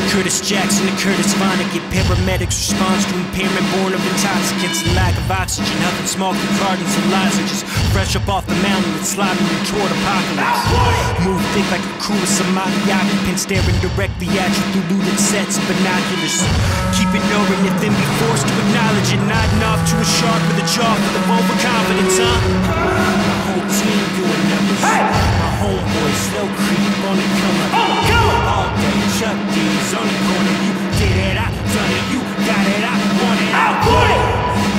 Curtis Jackson and Curtis Vonnegut, paramedics response to impairment born of intoxicants and lack of oxygen, huffing smoke through cartons and lozenges, fresh up off the mountain and sliding toward apocalypse. Move thick like a crew of Somali occupants, staring directly at you through looted sets of binoculars. Keep ignoring it, then be forced to acknowledge it, nodding off to a shark with a jaw full of overconfidence, huh? My whole team doing numbers. My homeboys slow creep on the come up. All day, Chuck D's on the corner. You did it, I done it. You got it, I want it, I want it.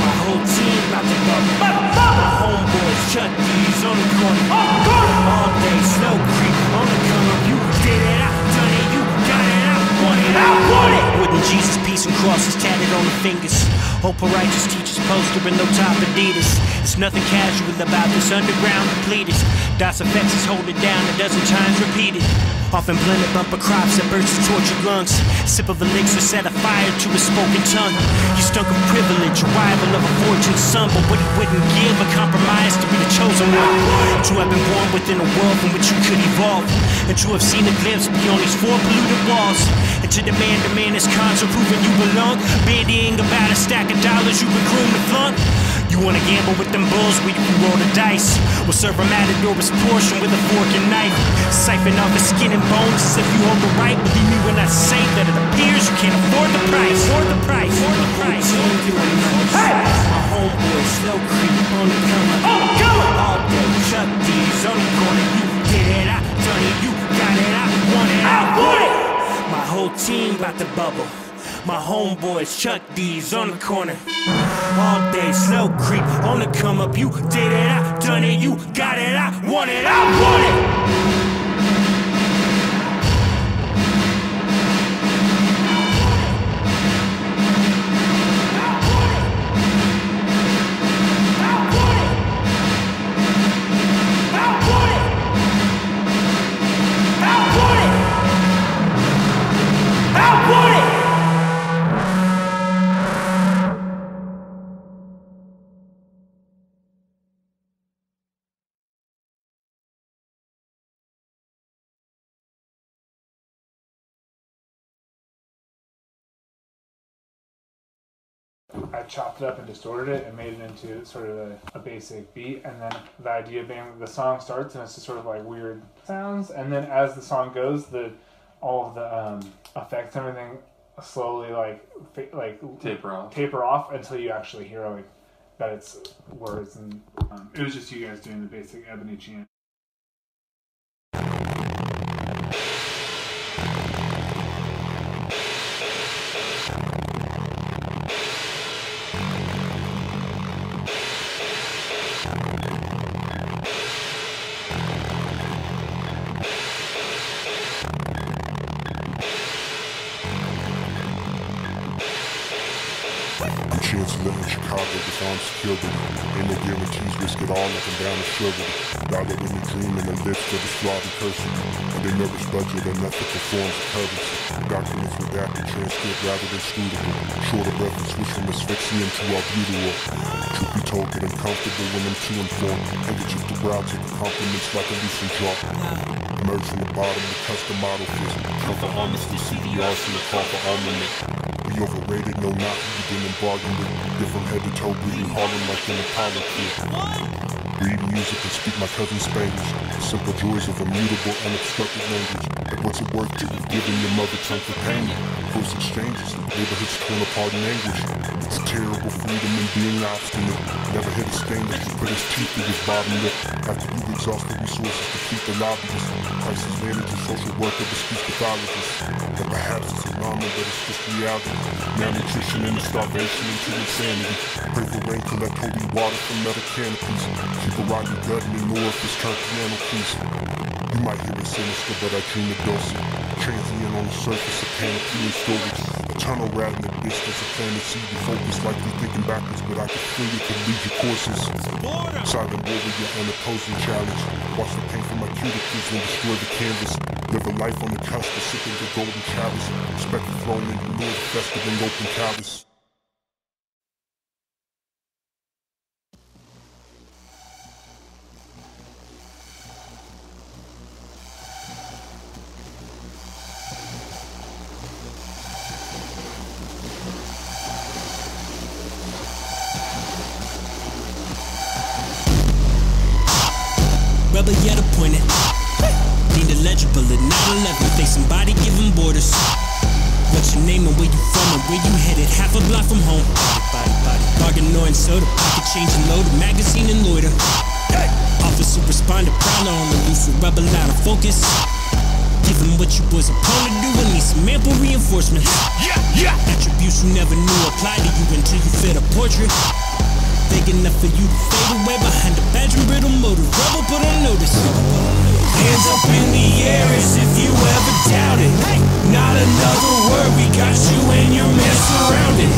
My whole team about to bubble. My homeboys Chuck D's on the corner. All day, slow creep on the come up. You did it, I done it. You got it, I want it, I want it. Wooden Jesus, peace and crosses tatted on the fingers. Hope a righteous teacher's poster and no top Adidas. It's nothing casual about this underground depleters. Das effects is hold it down a dozen times repeated. Often blended bumper crops that burst his tortured lungs. Sip of elixir set a fire to his spoken tongue. He stunk of privilege, arrival of a fortunate son, but what he wouldn't give a compromise to be the chosen one. To have been born within a world from which you could evolve, and to have seen a glimpse beyond these four polluted walls, and to demand a man is conscious proving you belong, bandying about a stack of dollars you've been groomed to flunk. You wanna gamble with them bulls where you can roll the dice? We'll serve a matador's portion with a fork and knife. Siphon off his skin and bones as if you hold the right. Believe me when I say that it appears you can't afford the price. Afford the price. Afford the price. Hey! My homeboy slow creep on the come up. All day Chuck D's on the corner. You did it, I done it. You got it, I want it, I want it. My whole team about to bubble. My homeboys Chuck D's on the corner. All day slow creep on the come up. You did it, I done it. You got it, I want it, I want it. I chopped it up and distorted it and made it into sort of a basic beat, and then the idea being the song starts and it's just sort of like weird sounds, and then as the song goes, all of the effects and everything slowly like taper off until you actually hear like that it's words, and it was just you guys doing the basic ebony chant. Living in Chicago, defined security. Ain't no guarantees, risk it all, nothing down the sugar. Y'all let me dream in the lips of this flawed and cursing. And they nervous budget and ethical forms of currency. Documents redacted, transcript rather than studable. Shorter breath and switch from asphyxia to albuterol. Truth be told, getting comfortable when I'm too informed. Handkerchief to brow, take compliments like a loosened jaw. Emerge from the bottom with custom model fist. Come for honesty, CDRs from the call for armament. We overrated, no not who you didn't bargain with. You're from head to toe, breathing Harlem like an Apollo kid. Read music and speak my cousin's Spanish. The simple joys of immutable, unobstructed language. But what's it worth to have given your mother tongue for payment? Close exchanges, neighborhoods torn apart in anguish. It's terrible freedom in being obstinate. Never hit a stain that you put his teeth in his bottom lip. After you've exhausted resources to keep the lobbyists. Crisis manager, social worker, the speech pathologist. And perhaps it's alarming, but it's just reality. Malnutrition and starvation into insanity. Pray for rain, collect holy water from metal canopies. Keep a rocky gut and ignore if it's turn piano keys. You might hear it sinister, but I dream it dulcet. Transient on the surface, a canopy and storage. Eternal rat in the distance, a planet see you focus like you're thinking backwards, but I can feel you can lead your courses. Silent warrior, unopposing challenge. Watch the paint from my cuticles and destroy the canvas. Live a life on the cusp of sipping the golden chalice. Respect the throne and ignore the festive and open callous. disappointed. Need illegible at 9/11, face somebody giving borders. What's your name and where you from and where you headed? Half a block from home. Body. Bargain orange soda, pocket change and load, magazine and loiter. Officer responded, prowler on the loose with rubber out of focus. Give him what you boys are prone to do and need some ample reinforcements. Attributes you never knew applied to you until you fit a portrait. Big enough for you to fade away behind a badge and brittle motor. Rubber put on notice. Hands up in the air as if you ever doubted. Not another word, we got you and your man surrounded.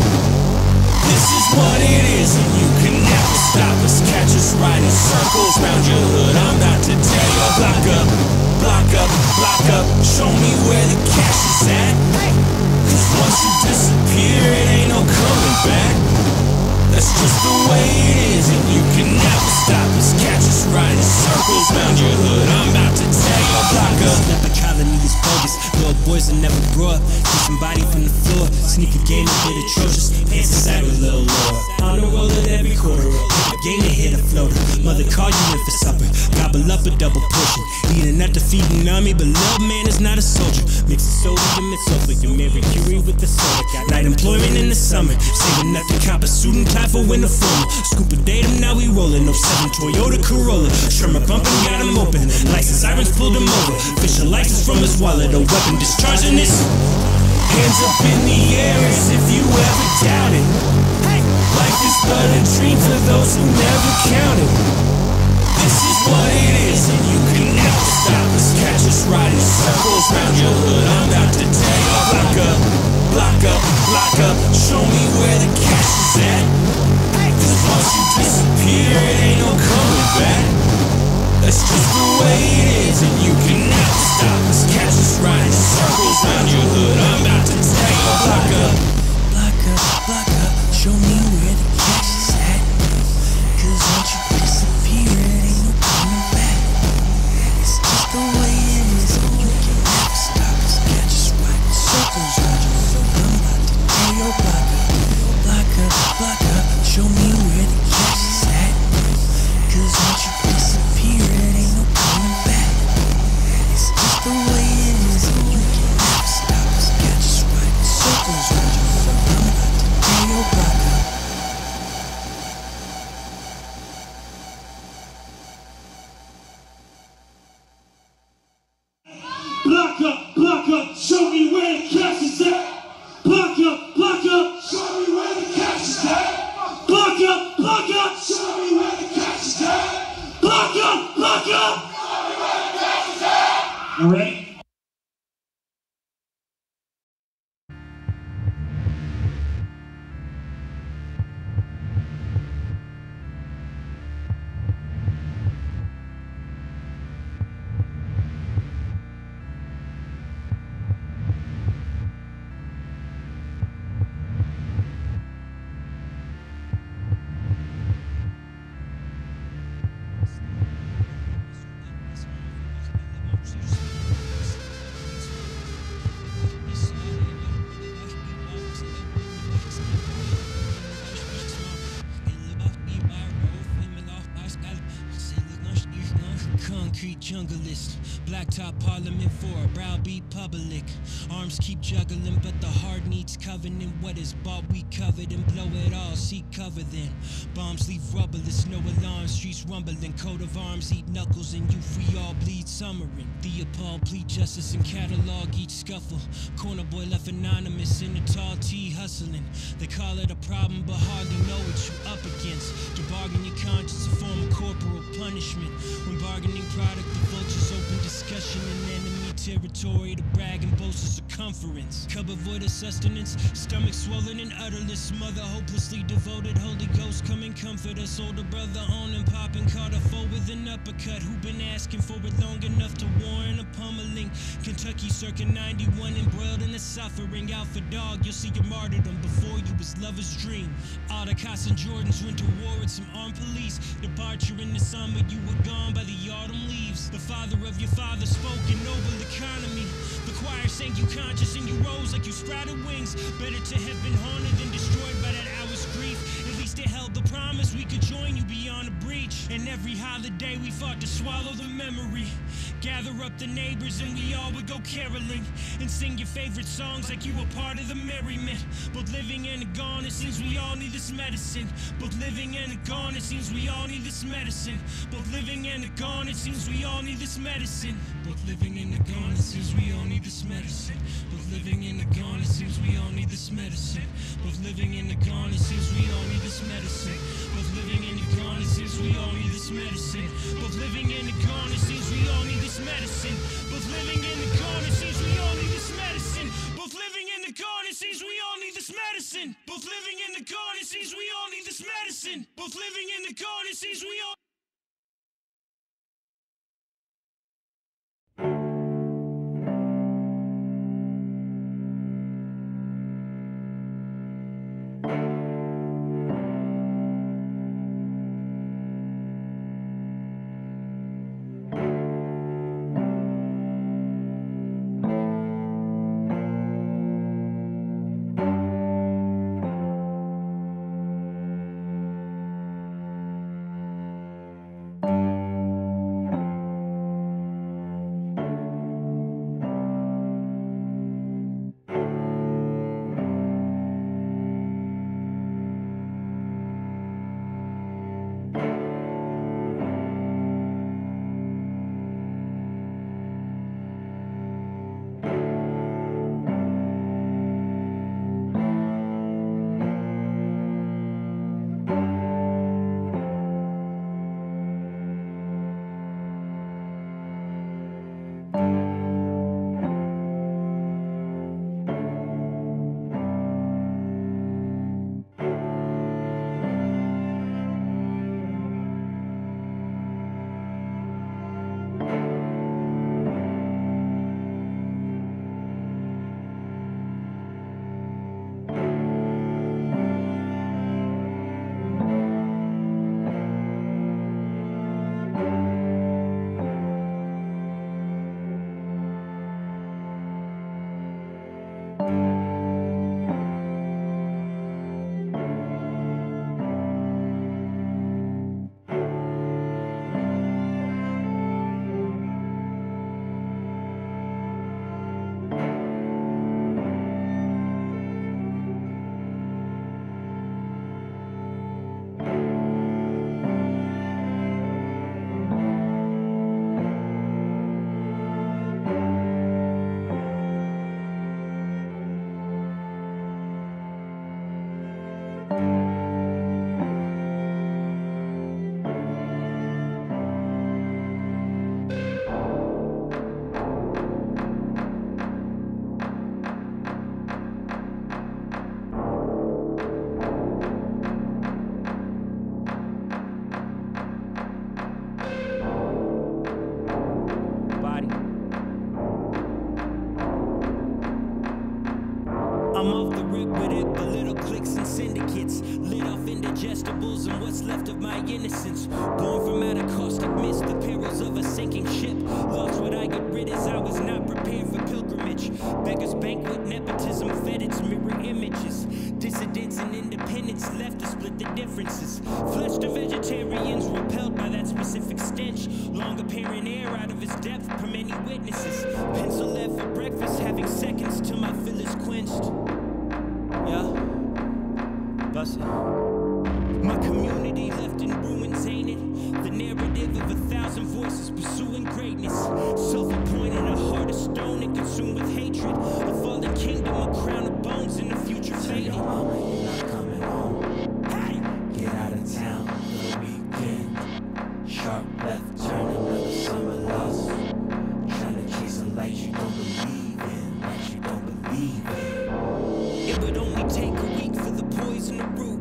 This is what it is and you can never stop us. Catch us riding circles round your hood. I'm about to tear your block up. Block up, block up, show me where the cash is at. Cause once you disappear, it ain't no coming back. That's just the way it is and you can never stop us. Catch us riding circles round your hood. I'm about to tear your block up. Slip a colony is bogus, little boys are never brought. Get somebody from the floor, sneak a game a bit atrocious. Pants inside a little lower, on the roll at every quarter. A game to hit a floater, mother call you in for supper. Gobble up a double portion, eating not defeating army, but little man is not a soldier. Mix the sodium and sulfur, you Mary Curie with the soda. Got night employment in the summer, saving up to cop a suit and tie for winter formal. Scoop a datum, now we rollin'. 07 Toyota Corolla, Sherman bumping, got him open. License sirens pulled him over. Fish a license from his wallet, a weapon discharging this. Hands up in the air as if you ever doubted. Life is but a dream for those who never counted. This is what it is and you can never stop us. Catch us riding circles round your hood. I'm about to tear your block up. Block up, block up, show me where the cash is at. Cause once you disappear, it ain't no coming back. That's just the way it is and you can never stop us. Catch us riding circles round your hood. I'm about to tear your block up. Block up, show me where the cash is at. Cause once you disappear, it ain't no coming back. It's just the way it is and you can never stop us. Catch us riding circles round your hood. I'm about to tear your block up, show me where the cash is at. Cause once you disappear, it ain't no coming back. It's just the way it is and you can never stop us. Catch us riding circles round your hood. I'm about to tear your block up. Block up, show me where the cash is at. Block up, show me where the cash is at. Block up, show me where the cash is at. Block up, show me where the cash is at. You ready? Junglist, blacktop parliament for a browbeat public. Arms keep juggling, but the heart needs covenant. What is bought, we covered and blow it all. Seek cover then. Bombs leave rubberless, no alarm. Streets rumbling, coat of arms eat knuckles, and youth we all bleed summering. The appalled plead justice and catalog each scuffle. Corner boy left anonymous in a tall tee hustling. They call it a problem, but hardly know what you up against. To bargain your conscience, a form of corporal punishment. When bargaining product, the vultures open discussion in enemy territory to brag and boast of circumference. Cover void of sustenance, stomach swollen and udderless. Mother hopelessly devoted, Holy Ghost come and comfort us. Older brother on and popping, caught a foe with an uppercut. Who been asking for it long enough to warrant a pummeling? Kentucky circa 91 embroiled in the suffering. Out for dog, you'll see your martyrdom before you was lover's dream. All the Carson Jordans went to war with some armed police. Departure in the summer, you were gone by the autumn leaves. The father of your father spoke in noble economy. The choir sang you conscious and you rose like you sprouted wings. Better to have been haunted than destroyed by that hour's grief. At least still held the promise we could join you beyond the breach. And every holiday we fought to swallow the memory. Gather up the neighbors and we all would go caroling and sing your favorite songs like you were part of the merriment. Both living and gone, it seems we all need this medicine. Both living and gone, it seems we all need this medicine. Both living and gone, it seems we all need this medicine. Both living and gone, it seems we all need this medicine. Both living and gone, it seems we all need this medicine. Both living and gone, it seems we all need this medicine. Both living and gone, it seems we all need this medicine. Both living and gone, it seems we all need this medicine. Both living and gone, it seems we all need this medicine. Both living and gone, it seems we all need this medicine. Both living and gone, it seems we all need this medicine. Both living and gone, it seems we all. I'm off the rip with it, but little cliques and syndicates. Lit off indigestibles and what's left of my innocence. Born from out of caustic mist, the perils of a sinking ship. Lost what I get rid as I was not prepared for pilgrimage. Beggars banquet, nepotism fed its mirror images. Dissidents and independents left to split the differences. Flesh to vegetarians repelled by that specific stench. Long apparent air out of its depth per many witnesses. Pencil left for breakfast, having seconds till my fill is quenched. Yeah, bust it. My community left in ruins, ain't it? The narrative of 1,000 voices pursuing greatness. Self-appointed, a heart of stone and consumed with hatred. A fallen kingdom, a crown of bones, and the future faded. Tell your mama you're not coming home. Hey! Get out of town for the weekend. Sharp left turn, another summer loss. Trying to chase a light you don't believe in, light you don't believe in. It would only take a week for the poison to root.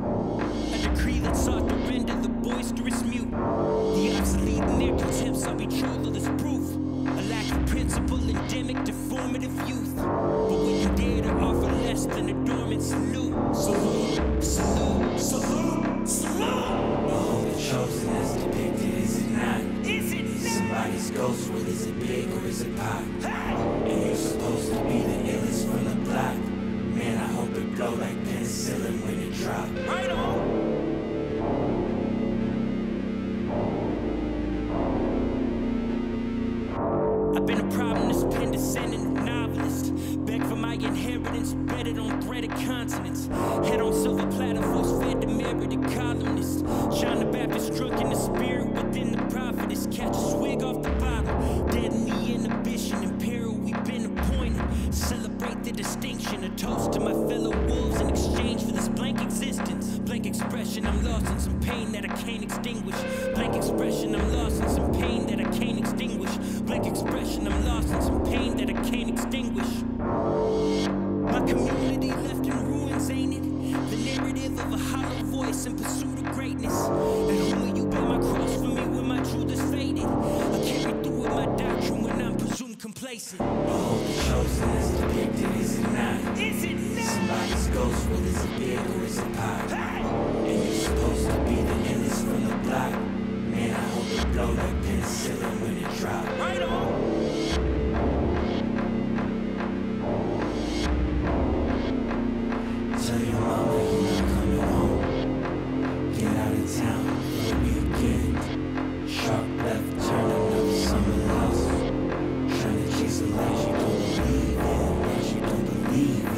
A decree that sought to render the boisterous mute. The obsolete in their contempt saw betrothal as proof. A lack of principle, endemic, deformative youth. But wouldn't dare to offer less than a dormant salute. Salute, salute, salute, salute. The hope chosen as depicted, is it not? Is it not? Somebody's ghost, well, is it big or is it pop? Hey! And you're supposed to be the illest from the block. Man, I hope it blow like penicillin when it drop. Right on! inheritance, bedded on threaded continents. Head on silver platter, force fed to merited columnists. John the Baptist drunk in the spirit within the prophetess. Catch a swig off the bottle, deadly inhibition in peril, we've been appointed. Celebrate the distinction, a toast to my fellow wolves in exchange for this blank existence. Blank expression, I'm lost in some pain that I can't extinguish. Blank expression, I'm lost in some pain that I can't extinguish. Blank expression, I'm lost in some pain that I can't extinguish. My community left in ruins, ain't it? The narrative of a hollow voice in pursuit of greatness. And who will you bear my cross for me when my truth is faded? I carry through with my doctrine when I'm presumed complacent. Behold, the chosen is depicted, is it not? Is it not? Somebody's ghost, well, is it big or is it pop? And you're supposed to be the illest from the block. Man, I hope it blow like penicillin when it drop. Right on. Tell your mama you're not coming home. Get out of town for the weekend. Sharp left turn, another summer lost. Trying to chase a light you don't believe in, light you don't believe in.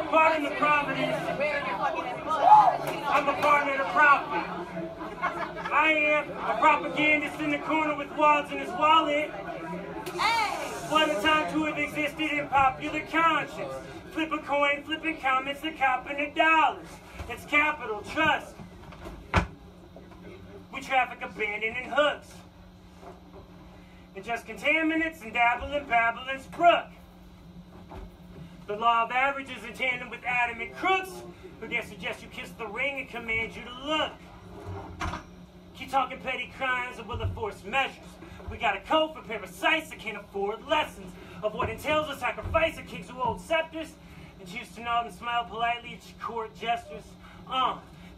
Pardon the providence. I'm a partner to profit. I am a propagandist in the corner with wads in his wallet. What a time to have existed in popular conscience. Flip a coin, flipping comments, the copping the dollars. It's capital, trust. We traffic abandoning hooks. And just contaminants and dabble in Babylon's brook. The law of averages in tandem with adamant crooks who dare suggest you kiss the ring and command you to look. Keep talking petty crimes and will enforce measures. We got a code for parasites that can't afford lessons of what entails a sacrifice of kings who hold scepters and choose to nod and smile politely at your court gestures.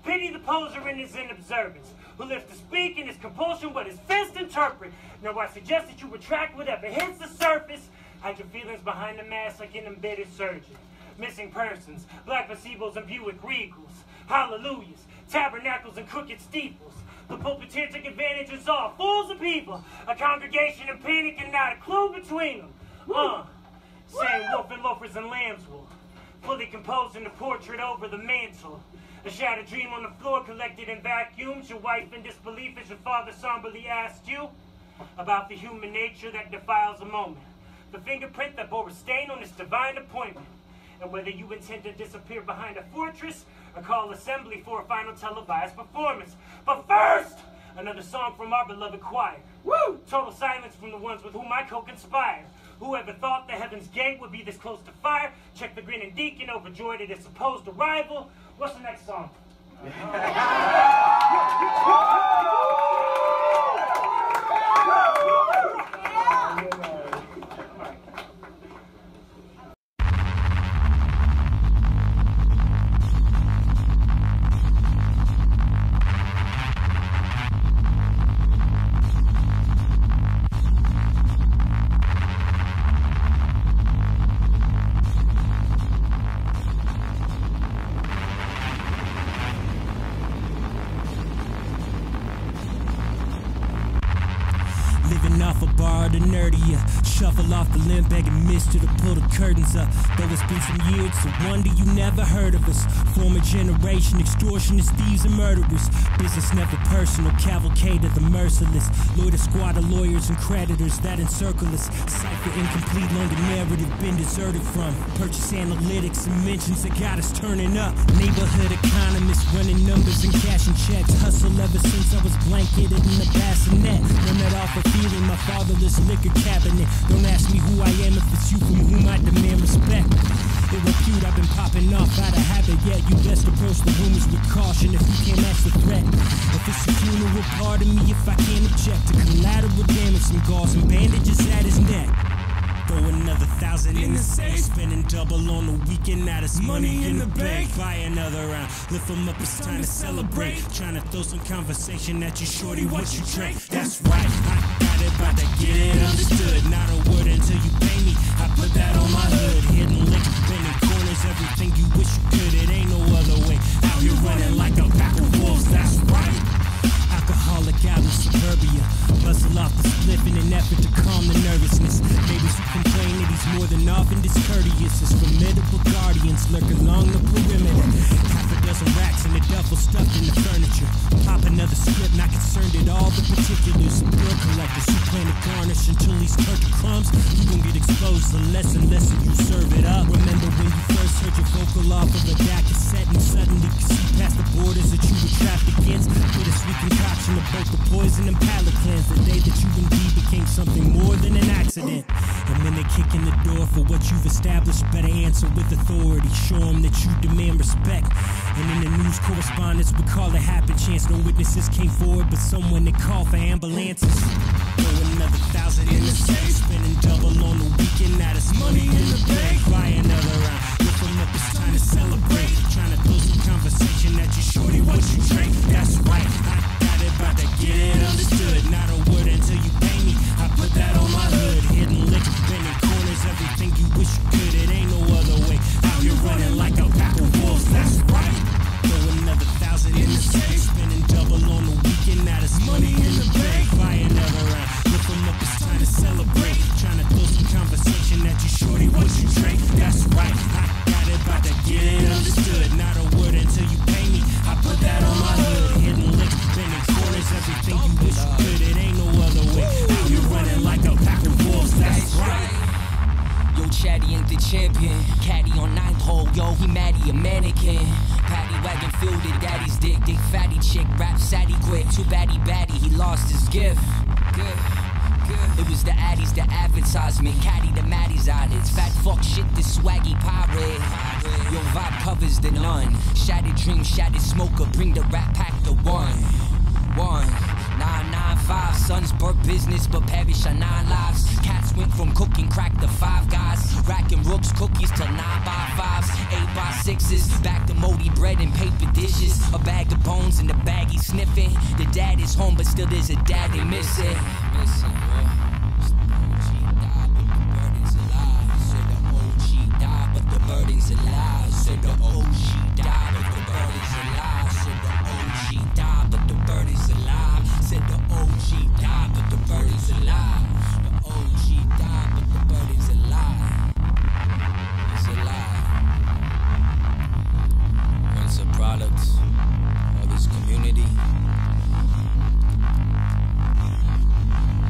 Pity the poser in his inobservance, who lives to speak in his compulsion what his fist interpret. Now I suggest that you retract whatever hits the surface. Hide your feelings behind the mask like an embedded surgeon. Missing persons, black placebos and Buick Regals. Hallelujahs, tabernacles and crooked steeples. The pulpiteer took advantage and saw fools of people. A congregation in panic and not a clue between them. Saying wolf and loafers and lamb's wool. Fully composed in the portrait over the mantle. A shattered dream on the floor collected in vacuums. Your wife in disbelief as your father somberly asked you about the human nature that defiles a moment. The fingerprint that bore a stain on this divine appointment. And whether you intend to disappear behind a fortress or call assembly for a final televised performance. But first, another song from our beloved choir. Woo! Total silence from the ones with whom I co-conspire. Whoever thought the heaven's gate would be this close to fire? Check the grinning deacon, overjoyed at his supposed arrival. What's the next song? off a bar to nerdy ya. Shuffle off the limb, begging mister to pull the curtains up. Though it's been some years, it's a wonder you never heard of us. Former generation, extortionists, thieves, and murderers. Business never personal, cavalcade of the merciless. Loiter squad of lawyers and creditors that encircle us. Cipher incomplete, longer narrative been deserted from. Purchase analytics and mentions that got us turning up. Neighborhood economists running numbers and cashing checks. Hustle ever since I was blanketed in the bassinet. Run that off a feeling my fatherless liquor cabinet. Don't ask me who I am if it's you from whom I demand respect. In repute, I've been popping off out of habit, yet you best approach the rumors with caution if you can't match the threat. If it's a funeral, pardon me if I can't object to collateral damage, some gauze and bandages at his neck. Throw another 1,000 in the safe, spending double on the weekend, now there's money in the bank. Buy another round, lift them up, it's time to celebrate. Trying to throw some conversation at you, shorty, what you drink? That's right, I got it, about to get it understood. Not a word until you pay me, I put that on my hood. Hidden licks, bending corners, everything you wish you could. It ain't no other way, out here running like a pack of wolves, that's right. Alcoholic out in suburbia, bustle off the spliff in an effort to calm the nervousness. Neighbors who complain that he's more than often discourteous. His formidable guardians lurk along the perimeter. Half a dozen racks in the duffel stuffed in the furniture. Pop another script, not concerned at all the particulars of bill collectors who plan to garnish until he's turned to crumbs. You gon' get exposed unless and you serve it up. Remember when you first heard your vocal off of a DAC cassette and suddenly you see past the borders that you were trapped against? Bittersweet concoction of both the poison and palate cleanse. The day that you indeed became something more than an accident. And when they kick in the door for what you've established, better answer with authority. Show them that you demand respect. And in the news correspondence, we call it happen chance. No witnesses came forward, but someone that called for ambulances. Throw another 1,000 in the safe, spending double on the weekend, now there's money in the bank. Buy another round, lift them up, it's time to celebrate. Trying to throw some conversation at you, shorty, what you drink? That's right, I got it, about to get it understood. Not a word until you pay me, I put that on my hood. Hidden licks, bending corners, everything you wish you could. It ain't no other way, out here running like a pack of wolves, that's right. Throw another 1,000 in the safe, spending double on the weekend, now there's money in the bank. Buy another round, lift them up, it's time to celebrate. Trying to throw some conversation at you, shorty, what you drink? That's right, I got it, about to get it understood. Not a word until you pay me, I put that on my hood. Hidden licks, bending corners, everything you wish you could. It ain't no other way, out here running like a pack of wolves, that's right. Yo, Chatty ain't the champion. Caddy on 9th hole, yo, he Maddie, a mannequin. Paddy wagon fielded, daddy's dick, fatty chick, rap satty quick. Too baddie, he lost his gift. Good. It was the addies, the advertisement, caddy the Maddie's eyelids. Fat fuck shit, this swaggy pirate. Your vibe covers the none. Shattered dream, shattered smoker, bring the rap pack to one. 995, sons birth business, but perish on 9 lives. Cats went from cooking crack to 5 guys. Racking rooks, cookies to 9x5s, 8x6s. Back to moldy bread and paper dishes. A bag of bones in the baggie sniffing. The dad is home, but still there's a daddy missing. The burden's alive, said the OG died, but the burden's alive, said the OG died, but the burden's alive, said the OG died, but the burden's alive, the OG died, but the burden's alive, it's alive. Once a product of this community,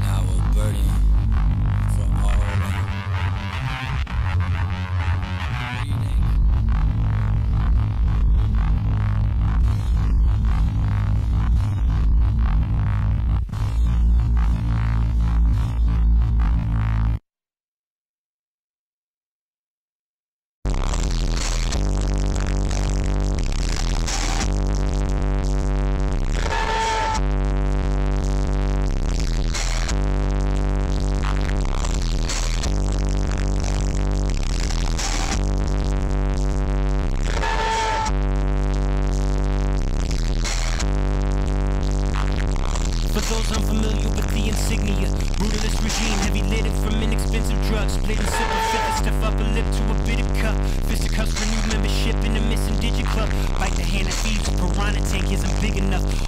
now a burden for all.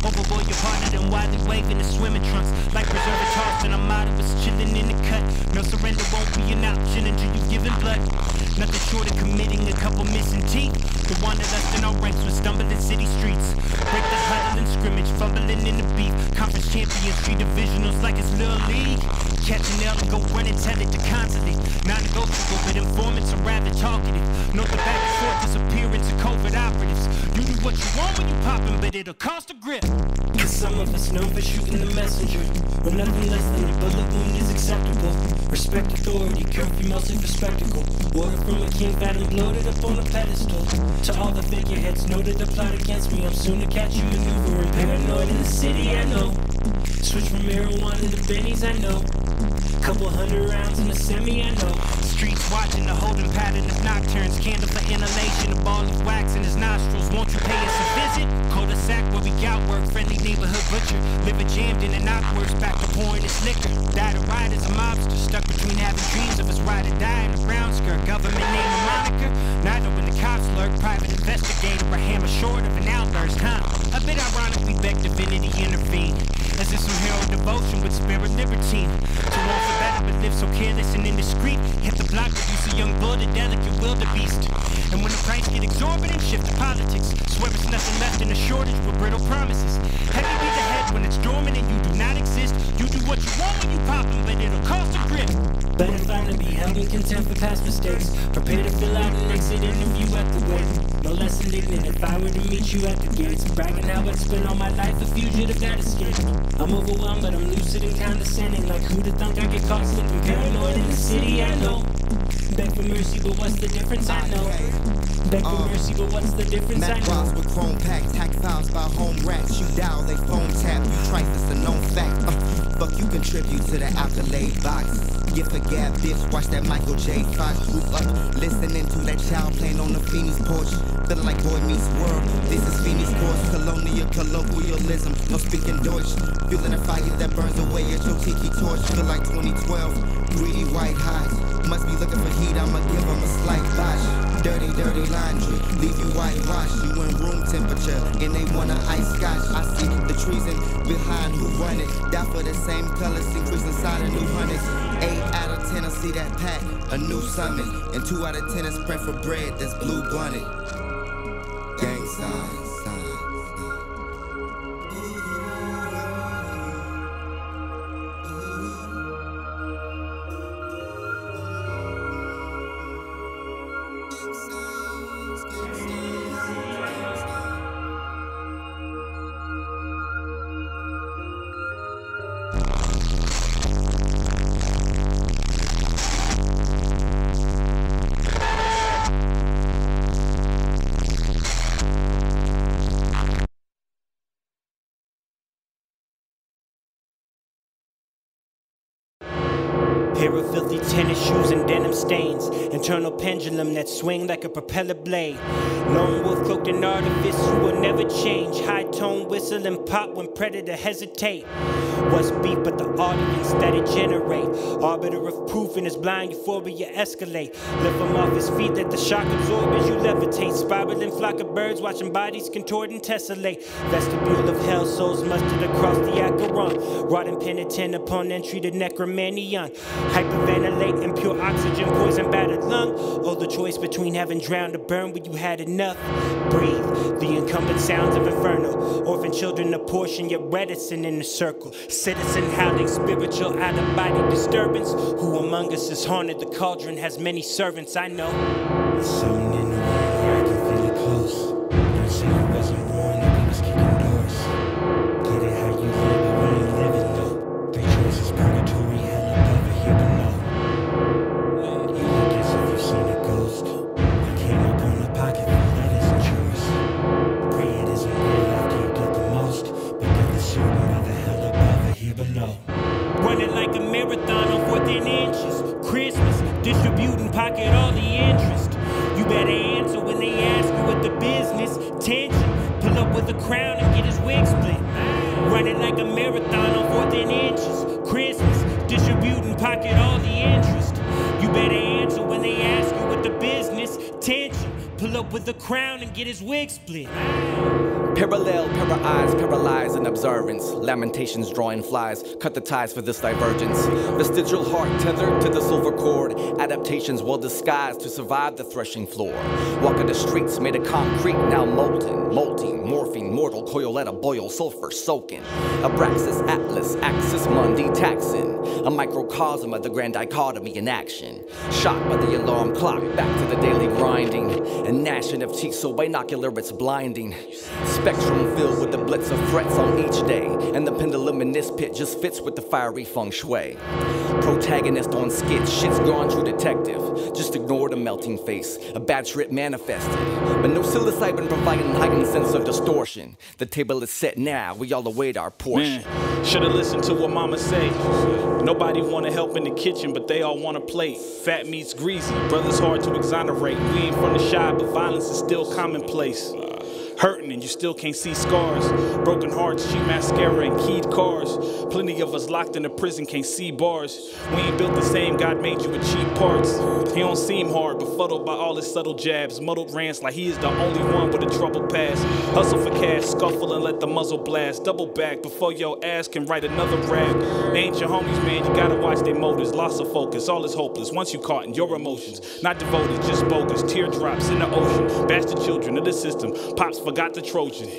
Overboard your partner, then widely waving the swimming trunks. Like preserving tossed and I'm out of his chin No surrender won't be an option until you've given blood. Nothing short of committing a couple missing teeth. The wanderlust in our ranks will stumble in city streets. Break the huddle and scrimmage, fumbling in the beef. Conference champions, three divisionals like it's Little League. Catch an L and go run and tell it to consulate. Non-negotiable, but informants are rather talkative. Note the back and forth disappearance of covert operatives. You do what you want when you poppin', but it'll cost a grip. Cause some of us known for shooting the messenger, but nothing less than a bullet wound is acceptable. Respect authority, curfew mostly for spectacle. Order from a king, fat and bloated up on a pedestal. To all the figureheads noted the plot against me, I'm soon to catch you maneuvering. Paranoid in the city, I know. Switch from marijuana to bennies, I know. Couple hundred rounds in the semi, I know. Streets watching the holding pattern of nocturnes. Candle for inhalation, a ball of wax in his nostrils. Won't you pay us a visit? Cul-de-sac where we gout work, friendly neighborhood butcher. Liver jammed in the knockworks, back to pouring his liquor. Died a ride as a mobster, stuck between having dreams of his ride or die in a brown skirt. Government name a moniker, neither when the cops lurk. Private investigator, a hammer short of an outburst, huh? A bit ironic we beg divinity intervene. As if some hero devotion would spare a libertine. To want for better but live so careless and indiscreet. Hit the block, reduce a young bull to delicate wildebeest. And when the price get exorbitant, shift to politics. Swear it's nothing left in a shortage with brittle promises. Heavy be the head when it's dormant and you do not exist. You do what you want when you poppin', but it'll cost a grip. Better find to be held in contempt for past mistakes. Prepare to fill out an exit interview at the wait. No less indignant if I were to meet you at the gates. Bragging how I'd spend all my life a fugitive that escaped. I'm overwhelmed but I'm lucid and condescending. Like who'da thunk I get caught slipping paranoid in the city, I know. Beg for mercy, but what's the difference? I know. Beg for mercy, but what's the difference? I know. With chrome packs, tack files by home rats. You dial, they phone tap. You trife, it's a known fact. Fuck you contribute to the accolade box. Get for gab, bitch, watch that Michael J. Fox group up. Listening to that child playing on the Phoenix porch. Feeling like Boy Meets World. This is Phoenix course, colloquialism. No speaking Deutsch. Feeling the fire that burns away at your tiki torch. Feel like 2012. Greedy white highs. Must be looking for heat, I'ma give them a slight bosh. Dirty, dirty laundry, leave you whitewashed. You in room temperature, and they wanna ice scotch. I see the treason behind who run it. Die for the same colors, increase inside a new hundreds. 8 out of 10, I see that pack, a new summit. And 2 out of 10 is print for bread that's blue bunted. Gang signs. Pair of filthy tennis shoes and denim stains. Internal pendulum that swing like a propeller blade. Lone wolf cloaked in artifice who will never change. High tone whistle and pop when predator hesitate. What's beef but the audience that it generate? Arbiter of proof in his blind euphoria escalate. Lift him off his feet, let the shock absorb as you levitate. Spiraling flock of birds watching bodies contort and tessellate. Vestibule of hell, souls mustered across the Acheron. Rod impenitent upon entry to necromanion. Hyperventilate and pure oxygen, poison battered lung. Oh, the choice between having drowned or burned when you had enough. Breathe the incumbent sounds of inferno. Orphan children apportion yet reticent in the circle. Citizen howling spiritual out of body disturbance. Who among us is haunted? The cauldron has many servants, I know. There's something in the world where I can feel it close. Don't say you wasn't born, that we was kicking doors. Get it how you live, but we ain't living though. 3 choices, purgatory, hell above or here below. You look as if you've seen a ghost. We came up on a pocket full that isn't yours. Pray it isn't real after you did the most. But get the certain by the hell above or here below. Running like a marathon on 14 inches. Christmas, distributing pocket all the interest. You better answer when they ask you what the business. Tension, pull up with a crown and get his wig split. Running like a marathon on 14 inches. Christmas, distributing pocket all the interest. You better answer when they ask you what the business. Tension, pull up with a crown and get his wig split. Parallel, para-eyes, paralyzed in observance. Lamentations drawing flies, cut the ties for this divergence. Vestigial heart tethered to the silver cord. Adaptations well disguised to survive the threshing floor. Walking the streets made of concrete, now molten. Molting, morphine, mortal, coiletta, boil, sulfur, soaking. Abraxas, atlas, axis, mundi, taxing. A microcosm of the grand dichotomy in action. Shocked by the alarm clock, back to the daily grinding. And gnashing of teeth so binocular it's blinding. Spectrum filled with the blitz of threats on each day. And the pendulum in this pit just fits with the fiery feng shui. Protagonist on skits, shit's gone true detective. Just ignore the melting face, a bad trip manifested. But no psilocybin providing heightened sense of distortion. The table is set now, we all await our portion. Man, should've listened to what mama say. Nobody wanna help in the kitchen, but they all wanna plate. Fat meat's greasy, brothers hard to exonerate. We ain't from the shy, but violence is still commonplace. Hurting and you still can't see scars. Broken hearts, cheap mascara and keyed cars. Plenty of us locked in a prison can't see bars. We ain't built the same, God made you with cheap parts. He don't seem hard, befuddled by all his subtle jabs. Muddled rants like he is the only one with a troubled past. Hustle for cash, scuffle and let the muzzle blast. Double back before your ass can write another rap. They ain't your homies, man, you gotta watch their motives. Loss of focus, all is hopeless once you caught in your emotions. Not devoted, just bogus, teardrops in the ocean. Bastard children of the system, pops forgot the Trojan.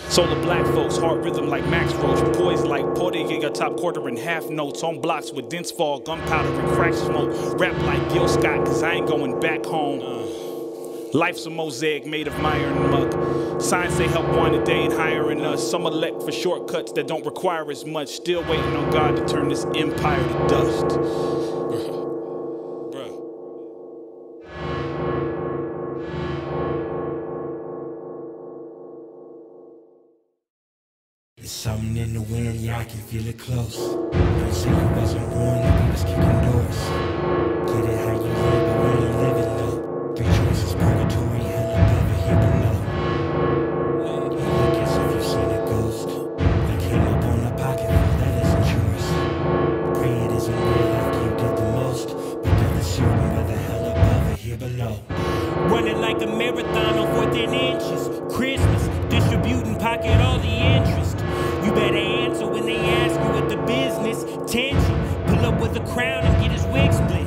Solar black folks, hard rhythm like Max Roach. Poised like Portiga, top quarter and half notes. On blocks with dense fog, gunpowder and crack smoke. Rap like Gil Scott, cause I ain't going back home. Life's a mosaic made of mire and muck. Signs say help wanted, they ain't hiring us. Some elect for shortcuts that don't require as much. Still waiting on God to turn this empire to dust. There's something in the wind, yeah, I can feel it close. Don't say you wasn't born, that we was kicking doors. Get it how you live, but we ain't living low. Three choices, purgatory, hell above it, here below. I guess if you seen a ghost, we came up on a pocket full, that isn't yours. Pray it isn't real after you get the most. But never certain whether hell above it, here below. Running like a marathon on 14 inches. Christmas, distributing pocket all the interest. You better answer when they ask you what the business. Tension, pull up with a crown and get his wig split.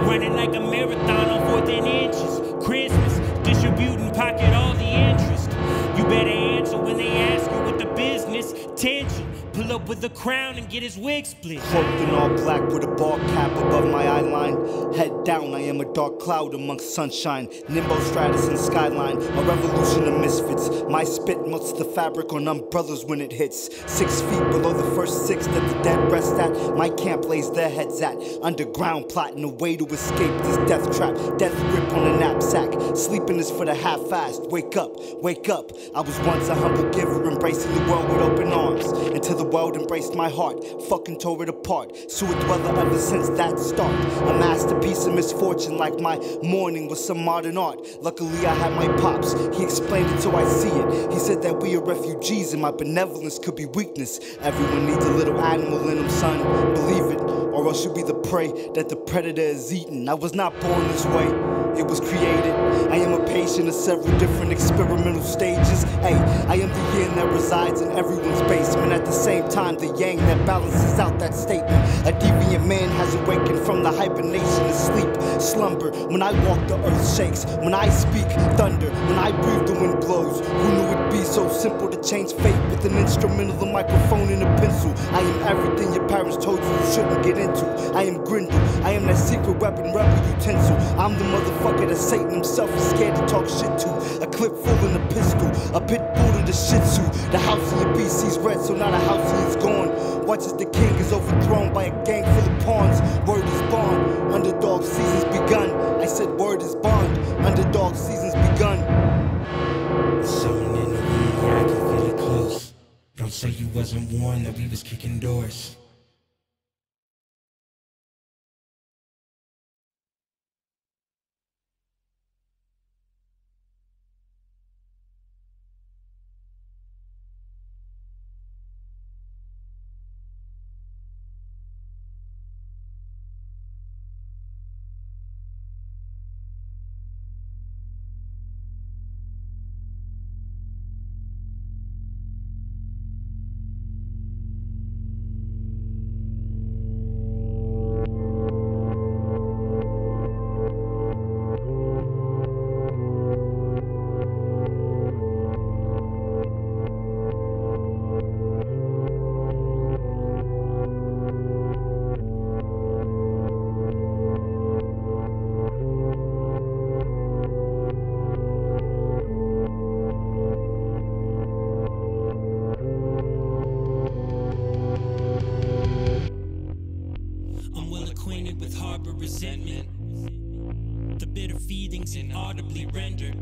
Running like a marathon on 14 inches. Christmas, distributing pocket all the interest. You better answer when they ask you what the business. Tension, pull up with a crown and get his wig split. Cloaked in all black with a ball cap above my eyeline. Head down, I am a dark cloud amongst sunshine. Nimbo stratus and skyline, a revolution of misfits. My spit melts the fabric on umbrellas when it hits. 6 feet below the first 6 that the dead rest at. My camp lays their heads at. Underground plotting a way to escape this death trap. Death grip on a knapsack. Sleeping is for the half-fast. Wake up, wake up. I was once a humble giver, embracing the world with open arms. Until the world embraced my heart, fucking tore it apart. Sewer dweller ever since that start. A masterpiece of misfortune, like my morning was some modern art. Luckily I had my pops, he explained it so I see it. He said that we are refugees and my benevolence could be weakness. Everyone needs a little animal in them, son, believe it. Or else you'll be the prey that the predator is eating. I was not born this way, it was created. I am a patient of several different experimental stages. Hey, I am the yin that resides in everyone's basement. At the same time, the yang that balances out that statement. A deviant man has awakened from the hibernation of sleep, slumber. When I walk, the earth shakes. When I speak, thunder. When I breathe, the wind blows. Who knew it'd be so simple to change fate with an instrumental, a microphone, and a pencil? I am everything your parents told you you shouldn't get into. I am Grindel. I am that secret weapon, rebel utensil. I'm the motherfucker that Satan himself is scared to talk shit to. A clip full in a pistol, a pit bull to the shih tzu. The house in your BC's red, so now the house is gone. Watch as the king is overthrown by a gang full of pawns. Word is bond, underdog season's begun. I said word is bond, underdog season's begun. There's something in the wind, yeah, I can feel it close. Don't say you wasn't warned that we was kicking doors. harbor resentment. The bitter feelings inaudibly rendered.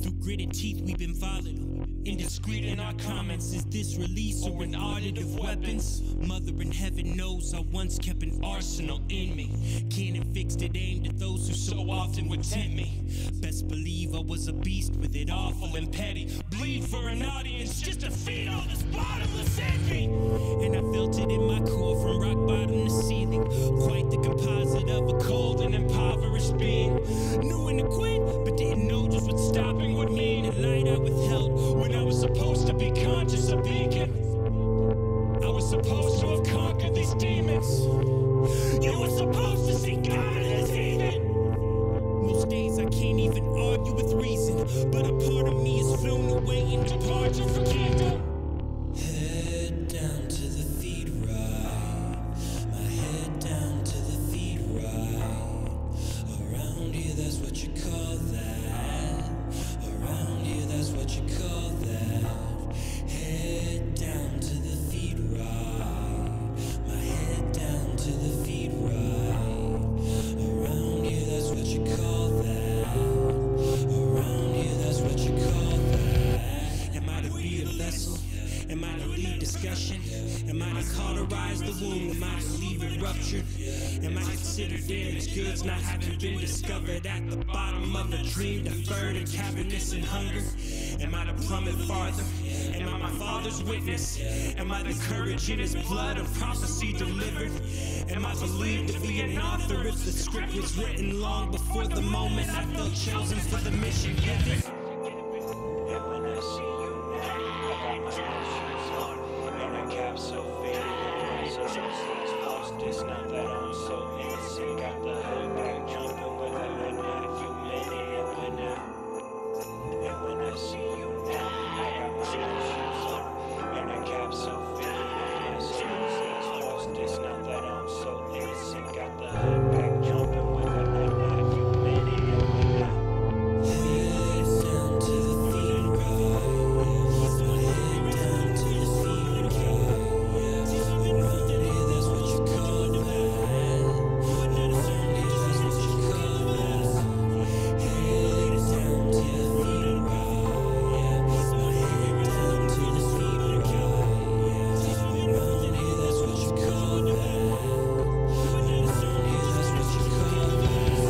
Through gritted teeth we've been volatile. Indiscreet in our comments, is this release or an audit of weapons? Mother in heaven knows I once kept an arsenal in me. Cannon fixed it aimed at those who so often would tempt me. Best believe I was a beast with it awful and petty. Bleed for an audience just to feed all this bottomless envy. And I felt it in my core from rock bottom to ceiling. Quite the composite of a cold and impoverished being. Knew when to quit, but didn't know just what stopping would mean. And light I withheld when I was supposed to be conscious of beacon. I was supposed to have conquered these demons. You were supposed to see God in this heathen. Most days I can't even argue with reason, but a part of me is flown away in departure for kingdom. Head down to the feet right. My head down to the feet right. Around here that's what you call that. Around here that's what you call that. Head down to the feet right. My head down to the feet right. Around here that's what you call that. Around here that's what you call that. Am I to be a vessel? Am I to lead discussion? Am I to cauterize the wound? Am I to leave it ruptured? Am I considered damaged goods not having been discovered at the bottom of a dream deferred in cavernous and hunger? Am I to plummet farther? Am I my father's witness? Am I the courage in his blood of prophecy delivered? Am I believed to be an author if the script was written long before the moment I felt chosen for the mission given? And when I see you now, I got my shoes on, and a cap so faded, and so these lost. It's not that I'm so innocent, got the hood back jumping with a humanity, and when I see you now, I got my shoes on, and a cap so faded, and so these lost. It's not that I'm so innocent, got the hood back jumping with a humanity, head down to the feet right. My head down to the feet right. Around here that's what you call that. Around here that's what you call that. Head down to the feet right. My head down to the feet right. Around here that's what you call that. Around here that's what you call that.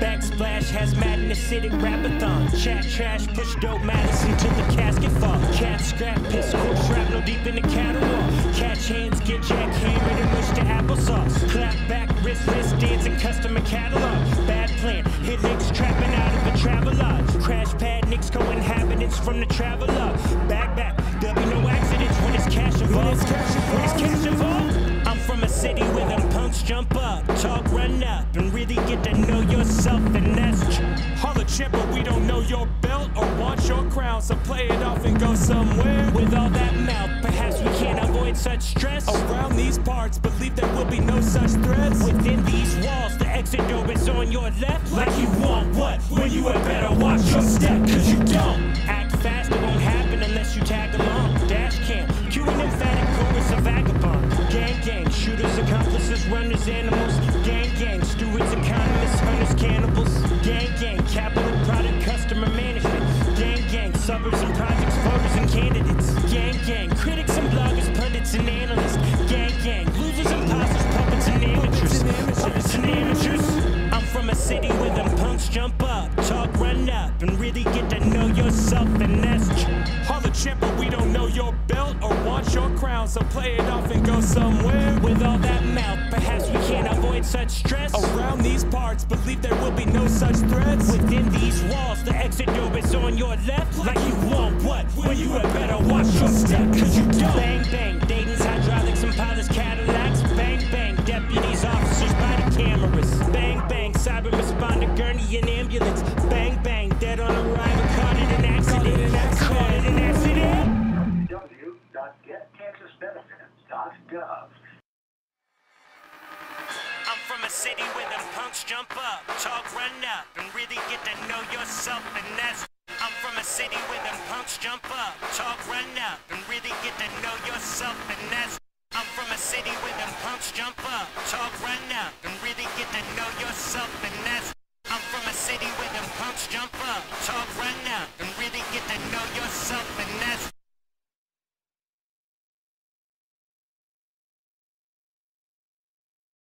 Backsplash has madness, acidic rapathon. Chat trash, push dope Madison till the casket fall. Cat scrap, piss, cool shrapnel deep in the catalog. Catch hands, get jackhammered and mush to applesauce. Clap back, wrist, dancing, customer catalog. Bad plan, hit licks, trapping out of a travelodge. Crash pad, Nicks co-inhabitants from the travelogue. Back, there'll be no accidents when it's cash involved. When it's cash involved. I'm from a city where them punks jump up, talk, run up, and really get to know yourself, and that's Holla chip, but we don't know your belt or want your crown, so play it off and go somewhere. With all that mouth, perhaps we can't avoid such stress. Around these parts, believe there will be no such threats. Within these walls, the exit door is on your left. Like you want what? When you had better watch your step, cause you don't. Act fast, it won't happen unless you tag along. Dash cam, cue an emphatic chorus of vagabond. Gang, shooters, accomplices, runners, animals. Gang, stewards, economists, hunters, cannibals. Gang, capital, product, customer management. Gang, suburbs and projects, voters and candidates. Gang, critics and bloggers, pundits and analysts. Gang, losers and imposters, puppets and amateurs. I'm from a city where them punks jump up, talk, run up, and really get to know yourself, and that's Holla a champ, but we don't know your belt or want your crown. So play it off and go somewhere. With all that mouth, perhaps we can't avoid such stress. Around these parts, believe there will be no such threats. Within these walls, the exit door is on your left. Like you want what? Well, you had better watch your step, cause you don't. Bang, bang, Dayton's hydraulics and polished Cadillacs. Bang, bang, deputies, officers, body cameras. Bang, bang, cyber responder, gurney and ambulance. Bang, bang, dead on arrival, caught in an accident. Caught in an accident. www.gettexasbenefits.gov. I'm from a city where them punks jump up, talk, run up, and really get to know yourself, and that's. I'm from a city where them punks jump up, talk, run up, and really get to know yourself, and that's. I'm from a city where them punks jump up, talk, run up, and really get to know yourself, and that's.